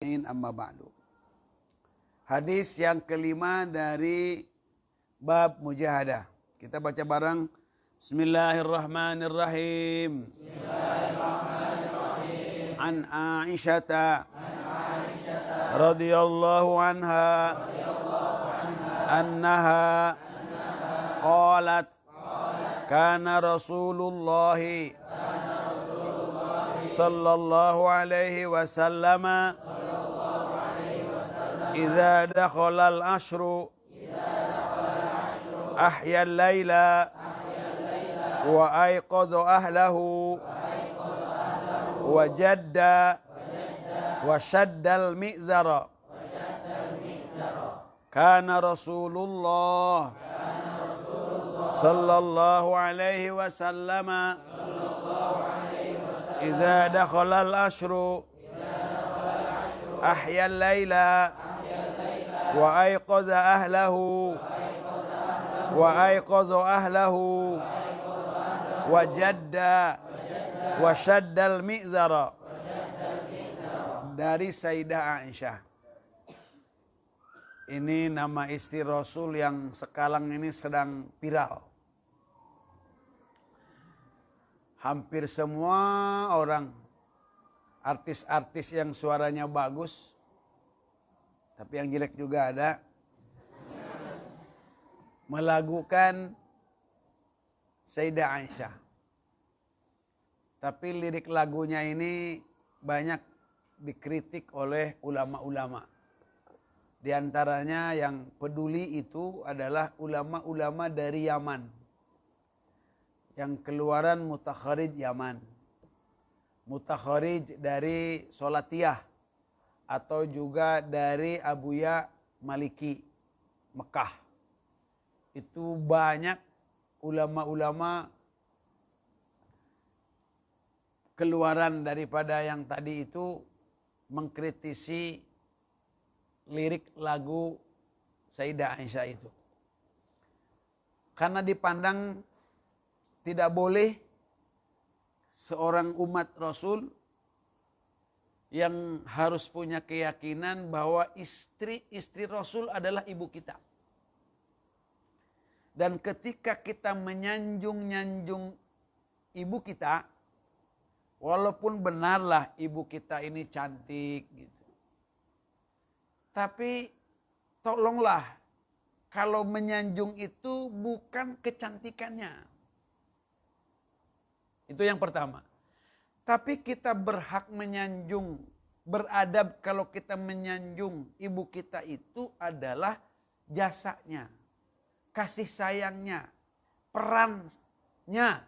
Amma ba'du. Hadis yang kelima dari bab mujahadah. Kita baca bareng. Bismillahirrahmanirrahim. Bismillahirrahmanirrahim. An Aisyata radhiyallahu anha annaha qalat kana Rasulullah sallallahu alaihi wasallam idza dakhala al-ashru ahya al-laila wa ayqadha ahlahu wa jadda wa shadda al-mi'zara kana Rasulullah sallallahu alaihi wasallam idza dakhala al-ashru ahya al-laila wa ayqadha ahlahu wa jadda wa shadda al-mi'zara. Dari Sayyidah Aisyah. Ini nama istri Rasul yang sekarang ini sedang viral. Hampir semua orang artis-artis yang suaranya bagus, tapi yang jelek juga ada, melakukan Sayyidah Aisyah. Tapi lirik lagunya ini banyak dikritik oleh ulama-ulama. Di antaranya yang peduli itu adalah ulama-ulama dari Yaman. Yang keluaran mutakharij Yaman. Mutakharij dari Solatiyah. Atau juga dari Abuya Maliki, Mekah. Itu banyak ulama-ulama keluaran daripada yang tadi itu mengkritisi lirik lagu Sayyidah Aisyah itu. Karena dipandang tidak boleh seorang umat Rasul yang harus punya keyakinan bahwa istri Rasul adalah ibu kita. Dan ketika kita menyanjung-nyanjung ibu kita, walaupun benarlah ibu kita ini cantik gitu. Tapi tolonglah kalau menyanjung itu bukan kecantikannya. Itu yang pertama. Tapi kita berhak menyanjung, beradab kalau kita menyanjung ibu kita itu adalah jasanya, kasih sayangnya, perannya.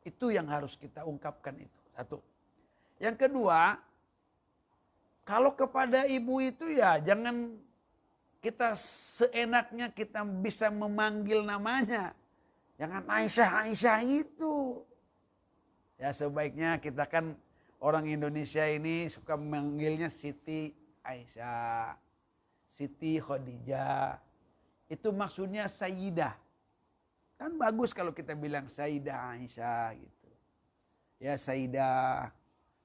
Itu yang harus kita ungkapkan itu. Satu. Yang kedua, kalau kepada ibu itu ya jangan kita seenaknya kita bisa memanggil namanya. Jangan Aisyah itu. Ya sebaiknya kita kan orang Indonesia ini suka memanggilnya Siti Aisyah, Siti Khadijah. Itu maksudnya Sayyidah. Kan bagus kalau kita bilang Sayyidah Aisyah gitu. Ya Sayyidah,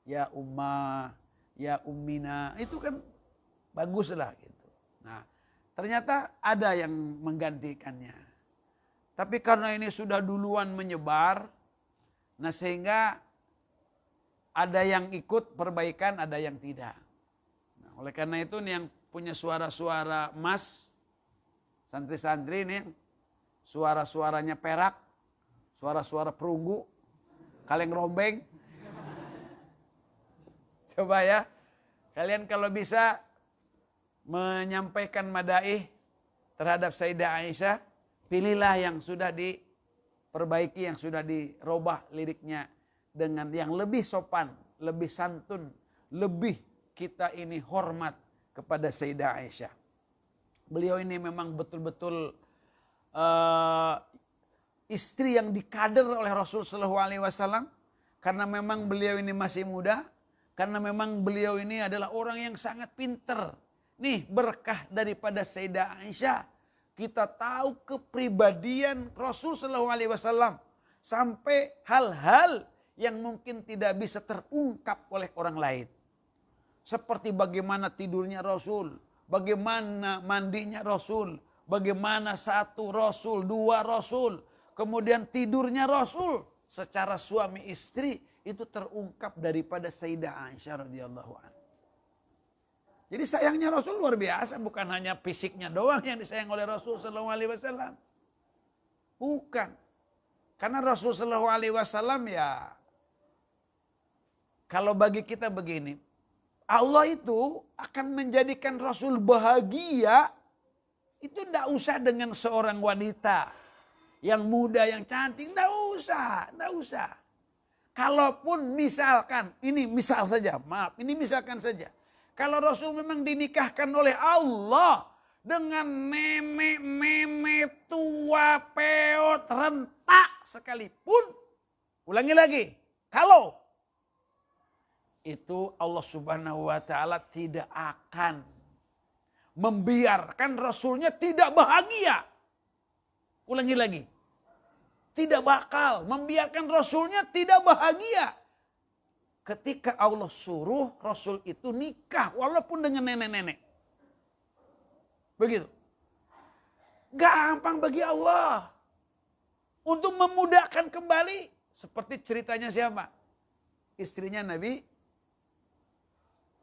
ya Ummah, ya Ummina. Itu kan bagus lah gitu. Nah ternyata ada yang menggantikannya. Tapi karena ini sudah duluan menyebar, nah sehingga ada yang ikut perbaikan, ada yang tidak. Nah, oleh karena itu nih yang punya suara-suara emas, santri-santri nih, suara-suaranya perak, suara-suara perunggu, kaleng rombeng. Coba ya, kalian kalau bisa menyampaikan madaih terhadap Sayyidah Aisyah, pilihlah yang sudah diperbaiki, yang sudah dirubah liriknya dengan yang lebih sopan, lebih santun, lebih kita ini hormat kepada Sayyidah Aisyah. Beliau ini memang betul-betul istri yang dikader oleh Rasul Shallallahu Alaihi Wasallam karena memang beliau ini masih muda, karena memang beliau ini adalah orang yang sangat pinter. Nih berkah daripada Sayyidah Aisyah. Kita tahu kepribadian Rasul Shallallahu Alaihi Wasallam sampai hal-hal yang mungkin tidak bisa terungkap oleh orang lain. Seperti bagaimana tidurnya Rasul, bagaimana mandinya Rasul, bagaimana satu Rasul, dua Rasul, kemudian tidurnya Rasul secara suami istri itu terungkap daripada Sayyidah Aisyah radhiyallahu anha. Jadi sayangnya Rasul luar biasa, bukan hanya fisiknya doang yang disayang oleh Rasul sallallahu alaihi wasallam. Bukan. Karena Rasul sallallahu alaihi wasallam ya, kalau bagi kita begini, Allah itu akan menjadikan Rasul bahagia, itu tidak usah dengan seorang wanita yang muda, yang cantik, tidak usah, tidak usah. Kalaupun misalkan, ini misal saja, maaf, ini misalkan saja. Kalau Rasul memang dinikahkan oleh Allah dengan nenek-nenek tua, peot, rentak sekalipun, ulangi lagi, kalau itu Allah Subhanahu wa taala tidak akan membiarkan Rasulnya tidak bahagia. Ulangi lagi. Tidak bakal membiarkan Rasulnya tidak bahagia. Ketika Allah suruh Rasul itu nikah walaupun dengan nenek-nenek. Begitu. Gampang bagi Allah. Untuk memudahkan kembali. Seperti ceritanya siapa? Istrinya Nabi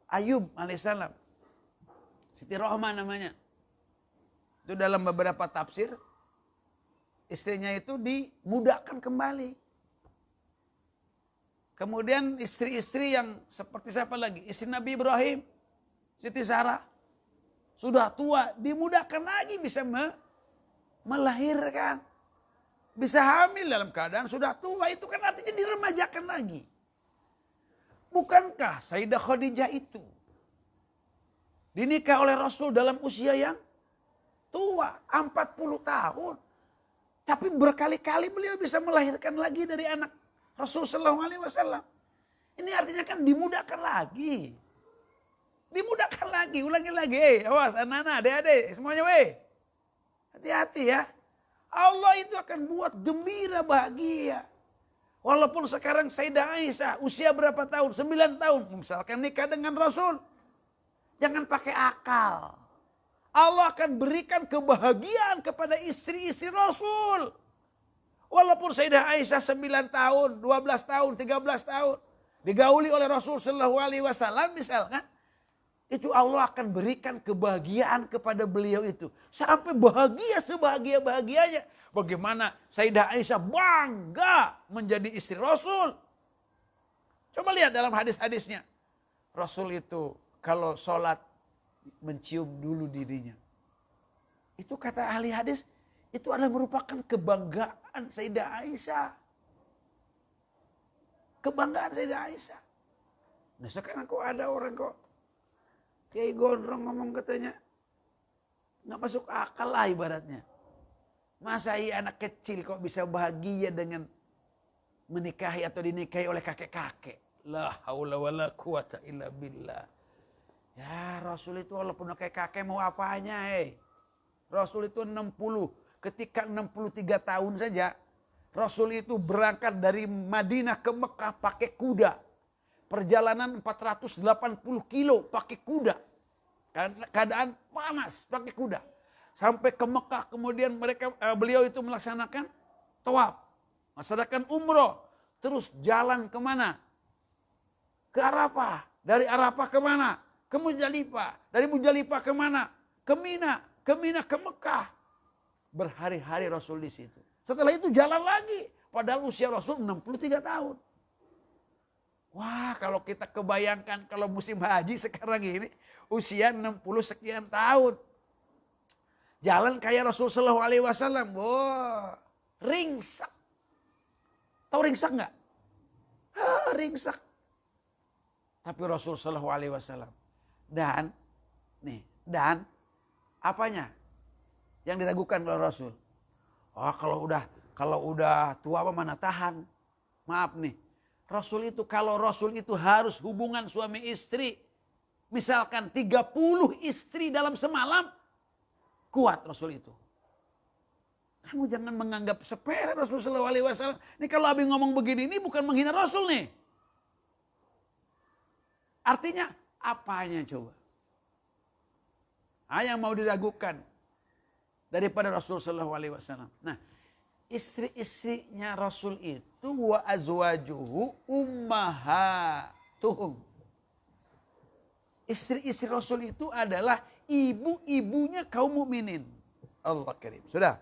Ayub alaihissalam. Siti Rohmah namanya. Itu dalam beberapa tafsir. Istrinya itu dimudahkan kembali. Kemudian istri-istri yang seperti siapa lagi? Istri Nabi Ibrahim. Siti Sarah. Sudah tua. Dimudahkan lagi bisa melahirkan. Bisa hamil dalam keadaan sudah tua. Itu kan artinya diremajakan lagi. Bukankah Sayyidah Khadijah itu dinikah oleh Rasul dalam usia yang tua, 40 tahun. Tapi berkali-kali beliau bisa melahirkan lagi dari anak Rasul sallallahu alaihi wasallam. Ini artinya kan dimudahkan lagi. Dimudahkan lagi, ulangi lagi. Awas anak-anak, adik-adik, semuanya weh. Hati-hati ya. Allah itu akan buat gembira, bahagia. Walaupun sekarang Sayyidah Aisyah usia berapa tahun? 9 tahun. Misalkan nikah dengan Rasul. Jangan pakai akal. Allah akan berikan kebahagiaan kepada istri-istri Rasul. Walaupun Sayyidah Aisyah 9 tahun, 12 tahun, 13 tahun. Digauli oleh Rasul sallallahu alaihi wasallam misalkan. Itu Allah akan berikan kebahagiaan kepada beliau itu. Sampai bahagia sebahagia-bahagianya. Bagaimana Sayyidah Aisyah bangga menjadi istri Rasul. Coba lihat dalam hadis-hadisnya. Rasul itu kalau sholat mencium dulu dirinya. Itu kata ahli hadis, itu adalah merupakan kebanggaan Sayyidah Aisyah. Kebanggaan Sayyidah Aisyah. Nah sekarang kok ada orang kok Kiai Gondrong ngomong katanya, nggak masuk akal lah ibaratnya. Masa iya anak kecil kok bisa bahagia dengan menikahi atau dinikahi oleh kakek-kakek. La haula wala quwata illa billah. Ya Rasul itu walaupun kakek-kakek mau apanya Rasul itu 60. Ketika 63 tahun saja. Rasul itu berangkat dari Madinah ke Mekah pakai kuda. Perjalanan 480 kilo pakai kuda. Keadaan panas pakai kuda. Sampai ke Mekah kemudian beliau itu melaksanakan tawaf. Melaksanakan umroh. Terus jalan kemana? Ke Arafah. Dari Arafah kemana? Ke Muzdalifah. Dari Muzdalifah kemana? Ke Mina. Ke Mina ke Mekah. Berhari-hari Rasul di situ. Setelah itu jalan lagi. Padahal usia Rasul 63 tahun. Wah kalau kita kebayangkan kalau musim haji sekarang ini. Usia 60 sekian tahun. Jalan kayak Rasul sallallahu alaihi wasallam. Wah, ringsak. Tahu ringsak enggak? Ringsak. Tapi Rasul sallallahu alaihi wasallam. Dan apanya? Yang diragukan oleh Rasul. Oh, kalau udah tua apa mana tahan. Maaf nih. Rasul itu kalau Rasul itu harus hubungan suami istri. Misalkan 30 istri dalam semalam. Kuat Rasul itu. Kamu jangan menganggap sepele Rasul sallallahu alaihi wasallam. Ini kalau Abi ngomong begini ini bukan menghina Rasul nih. Artinya Apanya coba? Yang mau diragukan daripada Rasul sallallahu alaihi wasallam. Nah, istri-istrinya Rasul itu wa azwajuhu ummahatuhum. Istri-istri Rasul itu adalah ibu-ibunya kaum mukminin. Allah karim. Sudah.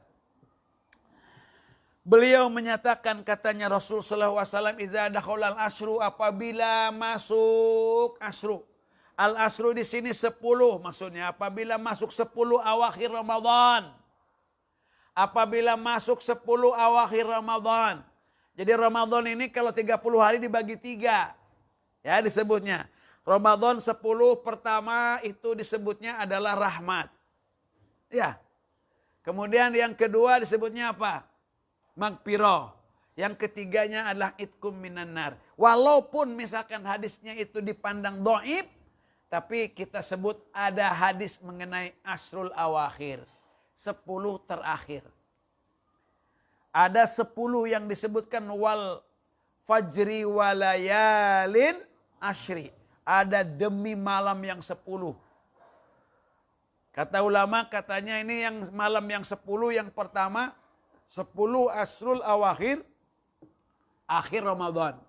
Beliau menyatakan, katanya Rasul sallallahu alaihi wasallam, idza dakhalal asyru, apabila masuk asyru. Al asyru di sini 10 maksudnya apabila masuk 10 awakhir Ramadan. Apabila masuk 10 awakhir Ramadan. Jadi Ramadan ini kalau 30 hari dibagi 3. Ya disebutnya. Ramadan 10 pertama itu disebutnya adalah rahmat. Ya. Kemudian yang kedua disebutnya apa? Magfirah. Yang ketiganya adalah itkum minan nar. Walaupun misalkan hadisnya itu dipandang dhaif, tapi kita sebut ada hadis mengenai asrul awakhir. 10 terakhir. Ada 10 yang disebutkan wal fajri walayalin ashri. Ada demi malam yang 10. Kata ulama katanya ini yang malam yang 10 yang pertama 10 asrul awakhir akhir Ramadan.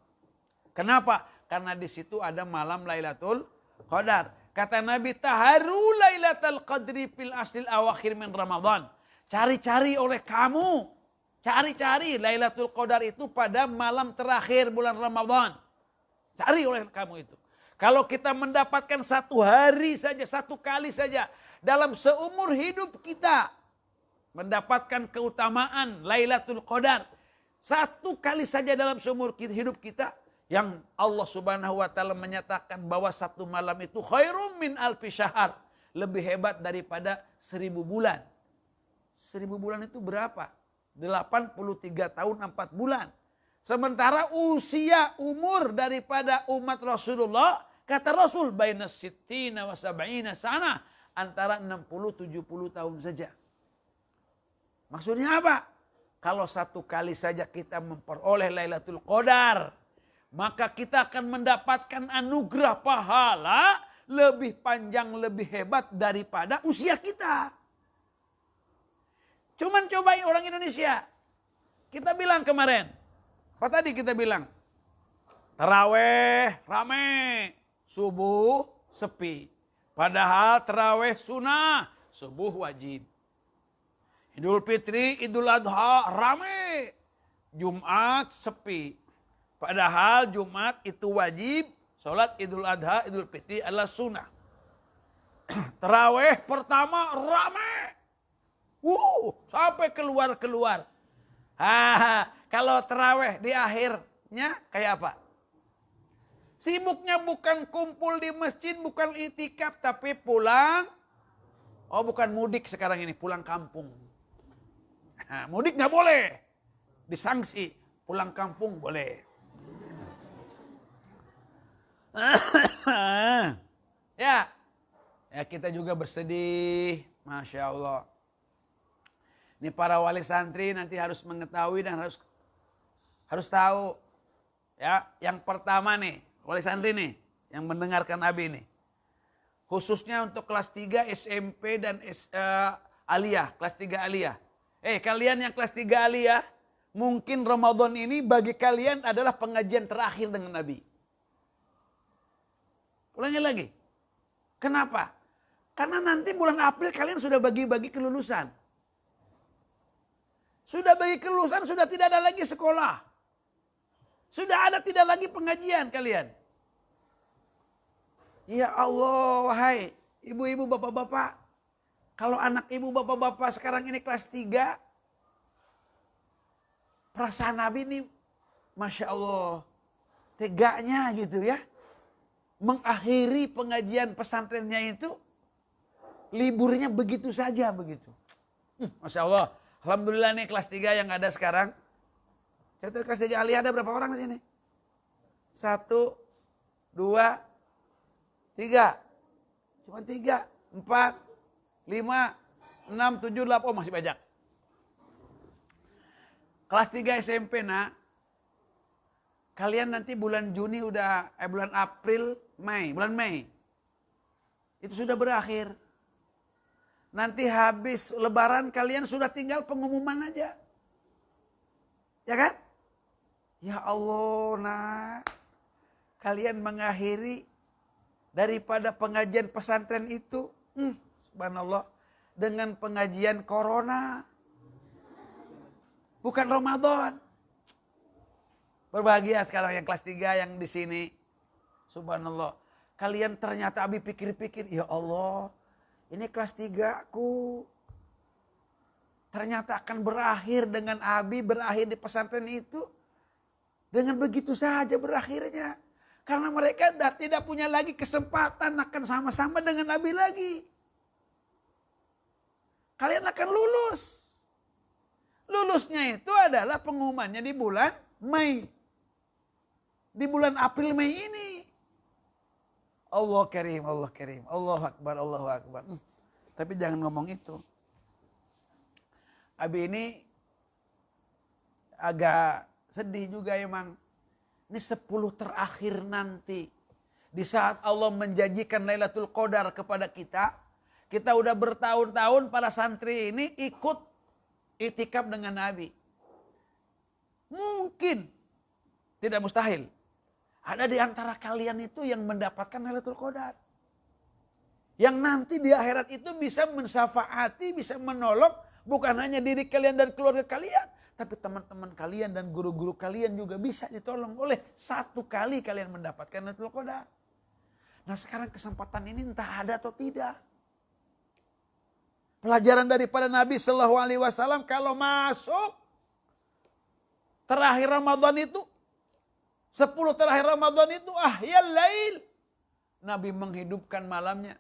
Kenapa? Karena di situ ada malam Lailatul Qadar. Kata Nabi, taharu Lailatul Qadri fil asril awakhir min Ramadan. Cari-cari oleh kamu. Cari-cari Lailatul Qadar itu pada malam terakhir bulan Ramadan. Cari oleh kamu itu. Kalau kita mendapatkan satu hari saja, satu kali saja dalam seumur hidup kita mendapatkan keutamaan Lailatul Qadar. Satu kali saja dalam seumur hidup kita yang Allah Subhanahu wa taala menyatakan bahwa satu malam itu khairum min alfi syahr, lebih hebat daripada 1000 bulan. 1000 bulan itu berapa? 83 tahun 4 bulan. Sementara usia umur daripada umat Rasulullah, kata Rasul baina sittina wa sab'ina sana, antara 60-70 tahun saja. Maksudnya apa? Kalau satu kali saja kita memperoleh Lailatul Qadar, maka kita akan mendapatkan anugerah pahala lebih panjang, lebih hebat daripada usia kita. Cuman cobain orang Indonesia. Kita bilang kemarin, apa tadi kita bilang? Taraweh rame, subuh sepi. Padahal taraweh sunnah, subuh wajib. Idul Fitri, Idul Adha rame, Jumat sepi. Padahal Jumat itu wajib, sholat Idul Adha, Idul Fitri adalah sunnah. Taraweh pertama rame, sampai keluar-keluar. Kalau taraweh di akhirnya kayak apa? Sibuknya bukan kumpul di masjid, bukan itikaf, tapi pulang. Oh bukan mudik sekarang ini, pulang kampung. Mudik nggak boleh, disangsi. Pulang kampung boleh. Ya kita juga bersedih, masya Allah. Ini para wali santri nanti harus mengetahui dan harus tahu. Ya, yang pertama nih, wali santri nih, yang mendengarkan Abi nih. Khususnya untuk kelas 3 SMP dan Aliyah, kelas 3 Aliyah. Kalian yang kelas 3 Aliyah, mungkin Ramadan ini bagi kalian adalah pengajian terakhir dengan Nabi. Ulangi lagi. Kenapa? Karena nanti bulan April kalian sudah bagi-bagi kelulusan. Sudah bagi kelulusan, sudah tidak ada lagi sekolah. Sudah ada tidak lagi pengajian kalian. Ya Allah, wahai ibu-ibu, bapak-bapak. Kalau anak ibu, bapak-bapak sekarang ini kelas 3. Perasaan Nabi ini, masya Allah, tegaknya gitu ya. Mengakhiri pengajian pesantrennya itu, liburnya begitu saja begitu. Masya Allah, alhamdulillah nih kelas 3 yang ada sekarang. Contoh kelas 3 Aliyah ada berapa orang di sini? 1, 2, 3. Cuma 3, 4, 5, 6, 7, 8. Oh masih banyak. Kelas 3 SMP nak. Kalian nanti bulan Juni bulan April, Mei. Bulan Mei. itu sudah berakhir. Nanti habis lebaran kalian sudah tinggal pengumuman aja. Ya kan? Ya Allah, nak. Kalian mengakhiri daripada pengajian pesantren itu. Subhanallah. Dengan pengajian corona. Bukan Ramadan. Berbahagia sekarang yang kelas 3 yang di sini. Subhanallah. Kalian ternyata Abi pikir-pikir, ya Allah, ini kelas 3 ku ternyata akan berakhir dengan Abi, berakhir di pesantren itu. Dengan begitu saja berakhirnya. Karena mereka tidak punya lagi kesempatan akan sama-sama dengan Abi lagi. Kalian akan lulus. Lulusnya itu adalah pengumumannya di bulan Mei. Di bulan April Mei ini. Allah karim, Allah karim. Allahu Akbar, Allahu Akbar. Tapi jangan ngomong itu. Abi ini agak sedih juga emang. Ini 10 terakhir nanti. Di saat Allah menjanjikan Lailatul Qadar kepada kita. Kita udah bertahun-tahun para santri ini ikut iktikaf dengan Nabi. Mungkin. Tidak mustahil. Ada di antara kalian itu yang mendapatkan Lailatul Qadar. Yang nanti di akhirat itu bisa mensyafaati, bisa menolong bukan hanya diri kalian dan keluarga kalian. Tapi teman-teman kalian dan guru-guru kalian juga bisa ditolong oleh satu kali kalian mendapatkan Lailatul Qadar. Nah sekarang kesempatan ini entah ada atau tidak. Pelajaran daripada Nabi Shallallahu Alaihi Wasallam kalau masuk terakhir Ramadan itu 10 terakhir Ramadan itu ahyal lail. Nabi menghidupkan malamnya.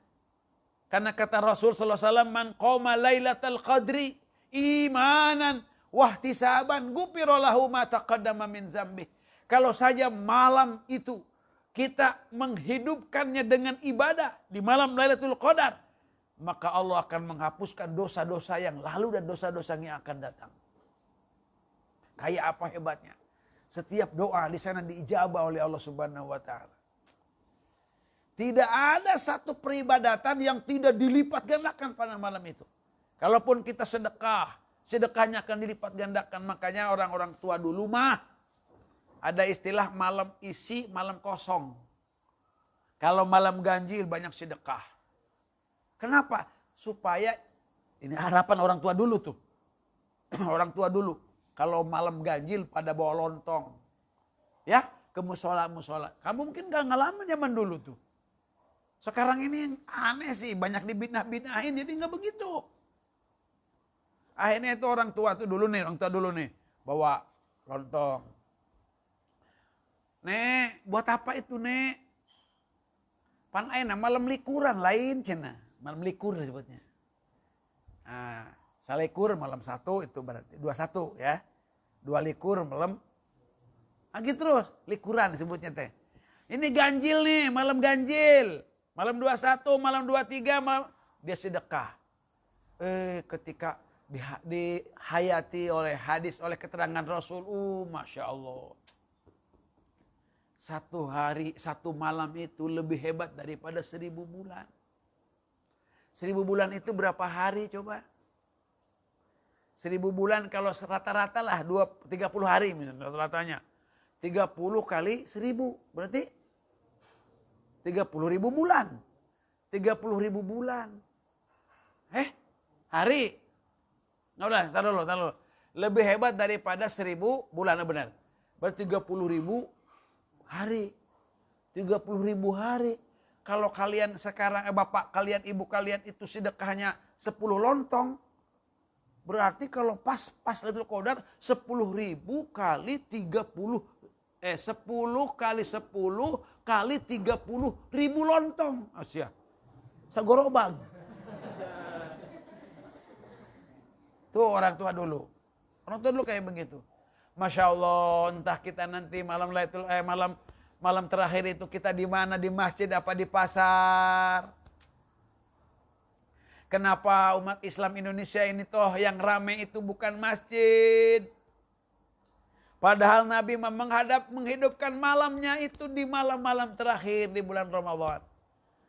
Karena kata Rasul sallallahu alaihi wasallam, "Man qama lailatal qadri imanan wahtisaban ghufira lahu ma taqaddama min dzambi." Kalau saja malam itu kita menghidupkannya dengan ibadah di malam Lailatul Qadar, maka Allah akan menghapuskan dosa-dosa yang lalu dan dosa-dosa yang akan datang. Kayak apa hebatnya? Setiap doa di sana diijabah oleh Allah Subhanahu wa taala. Tidak ada satu peribadatan yang tidak dilipat gandakan pada malam itu. Kalaupun kita sedekah, sedekahnya akan dilipat gandakan. Makanya orang-orang tua dulu mah ada istilah malam isi, malam kosong. Kalau malam ganjil banyak sedekah. Kenapa? Supaya ini harapan orang tua dulu tuh. Orang tua dulu. Kalau malam ganjil pada bawa lontong. Ya, ke musola-musola. Kamu mungkin gak ngalamin zaman dulu tuh. Sekarang ini yang aneh sih. Banyak dibinah-binahin jadi gak begitu. Akhirnya itu orang tua tuh dulu nih. Orang tua dulu nih. Bawa lontong. Nek, buat apa itu nek? Pan aina malam likuran lain cina. Malam likur disebutnya. Nah. Salikur malam 1 itu berarti 21 ya. 2 likur malam. Lagi terus likuran disebutnya teh. Ini ganjil nih, malam ganjil. Malam 21, malam 23 malam dia sedekah. Ketika dihayati oleh hadis oleh keterangan Rasul, Masya Allah. 1 hari, 1 malam itu lebih hebat daripada 1000 bulan. 1000 bulan itu berapa hari coba? 1000 bulan kalau rata-rata lah 30 hari misalnya rata-ratanya. 30 kali 1000 berarti 30.000 bulan. 30.000 bulan. Hari. Nggak udah, tar dulu. Lebih hebat daripada 1000 bulan, benar. Berarti 30.000 hari. 30.000 hari. Kalau kalian sekarang, bapak kalian, ibu kalian itu sedekahnya 10 lontong. Berarti kalau pas Lailatul Qadar 10.000 kali 30 10 kali 10 kali 30.000 lontong. Asia. Sagorobag. Tuh orang tua dulu. Orang tua dulu kayak begitu. Masya Allah, entah kita nanti malam terakhir itu kita di mana, di masjid apa di pasar. Kenapa umat Islam Indonesia ini toh yang rame itu bukan masjid. Padahal Nabi menghidupkan malamnya itu di malam-malam terakhir di bulan Ramadan.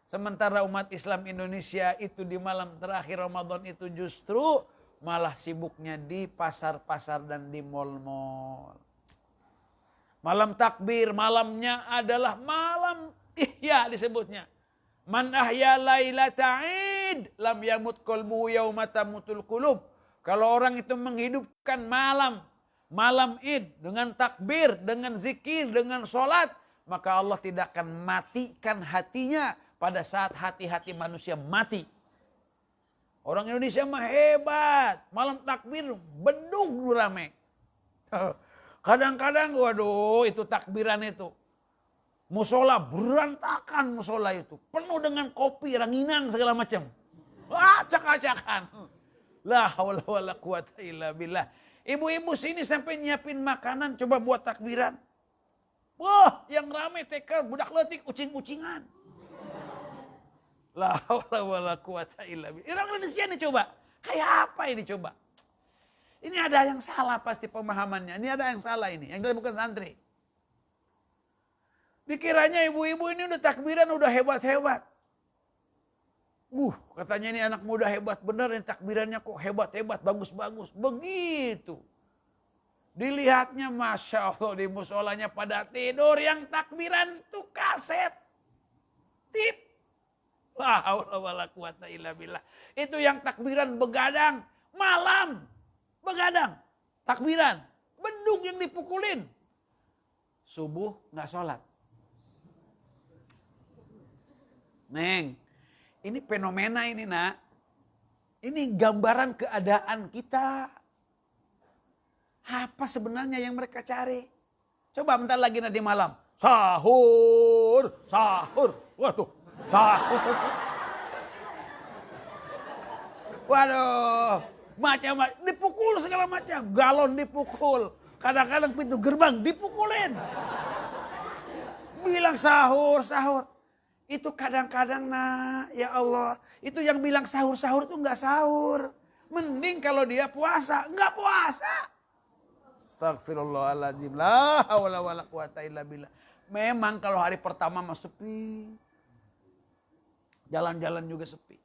Sementara umat Islam Indonesia itu di malam terakhir Ramadan itu justru malah sibuknya di pasar-pasar dan di mal-mal. Malam takbir, malamnya adalah malam ihya disebutnya. Man ahya lailata id lam yamut qalbuhu yauma tamutul qulub. Kalau orang itu menghidupkan malam id dengan takbir, dengan zikir, dengan sholat, maka Allah tidak akan matikan hatinya pada saat hati-hati manusia mati. Orang Indonesia mah hebat, malam takbir bedug rame. Kadang-kadang waduh itu takbiran itu. Musola berantakan musola itu. Penuh dengan kopi, ranginang segala macam. Acak-acakan. La haula wala quwata illa billah. Ibu-ibu sini sampai nyiapin makanan coba buat takbiran. Wah, yang rame TK budak letik ucing-ucingan. La haula wala quwata illa billah. Orang Indonesia ini coba. Kayak apa ini coba? Ini ada yang salah pasti pemahamannya. Ini ada yang salah ini. Yang bukan santri. Dikiranya ibu-ibu ini udah takbiran udah hebat-hebat. Katanya ini anak muda hebat bener, ini takbirannya kok hebat-hebat, bagus-bagus. Begitu. Dilihatnya Masya Allah di musolanya pada tidur, yang takbiran tuh kaset. Tip. La haula wala quwata illa billah. Itu yang takbiran begadang, malam. Begadang, takbiran, bedug yang dipukulin. Subuh nggak sholat. Neng, ini fenomena ini nak. Ini gambaran keadaan kita. Apa sebenarnya yang mereka cari? Coba bentar lagi nanti malam. Sahur, sahur. Waduh, sahur. Waduh, macam-macam. Dipukul segala macam. Galon dipukul. Kadang-kadang pintu gerbang dipukulin. Bilang sahur, sahur. Itu kadang-kadang nak, ya Allah. Itu yang bilang sahur-sahur itu enggak sahur. Mending kalau dia puasa, enggak puasa. Astagfirullahaladzim. La haula wala quwata illa billah. Memang kalau hari pertama mah sepi. Jalan-jalan juga sepi.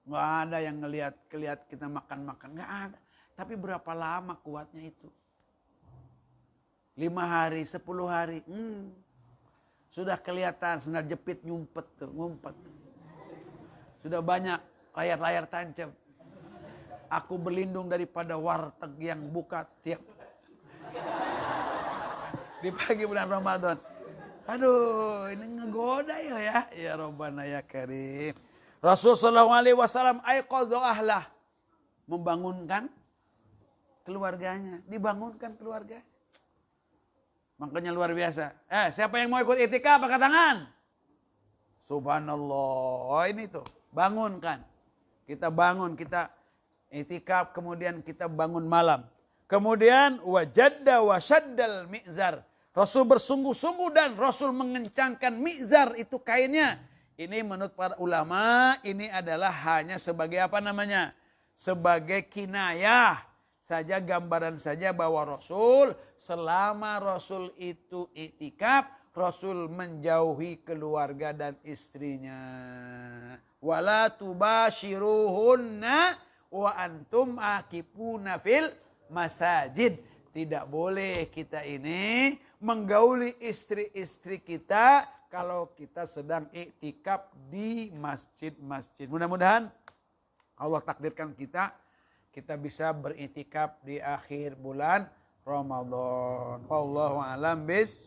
Enggak ada yang ngelihat kita makan-makan. Enggak ada. Tapi berapa lama kuatnya itu? 5 hari, 10 hari. Sudah kelihatan senar jepit ngumpet. Sudah banyak layar-layar tancap. Aku berlindung daripada warteg yang buka tiap di pagi bulan Ramadan. Aduh, ini ngegoda ya. Ya Rabbana ya Karim. Rasulullah SAW aiqadha ahlah. Membangunkan keluarganya. Dibangunkan keluarga. Makanya luar biasa. Siapa yang mau ikut itikaf angkat tangan? Subhanallah. Ini tuh, bangunkan. Kita bangun, kita itikaf, kemudian kita bangun malam. Kemudian wajadda wa syaddal mi'zar. Rasul bersungguh-sungguh dan Rasul mengencangkan mi'zar itu kainnya. Ini menurut para ulama ini adalah hanya sebagai apa namanya? Sebagai kinayah. Saja gambaran saja bahwa Rasul selama Rasul itu iktikaf, Rasul menjauhi keluarga dan istrinya. Wala tubashiruhunna wa antum akifuna fil masajid. Tidak boleh kita ini menggauli istri-istri kita kalau kita sedang iktikaf di masjid-masjid. Mudah-mudahan Allah takdirkan kita bisa beriktikaf di akhir bulan Ramadan. Wallahu a'lam bis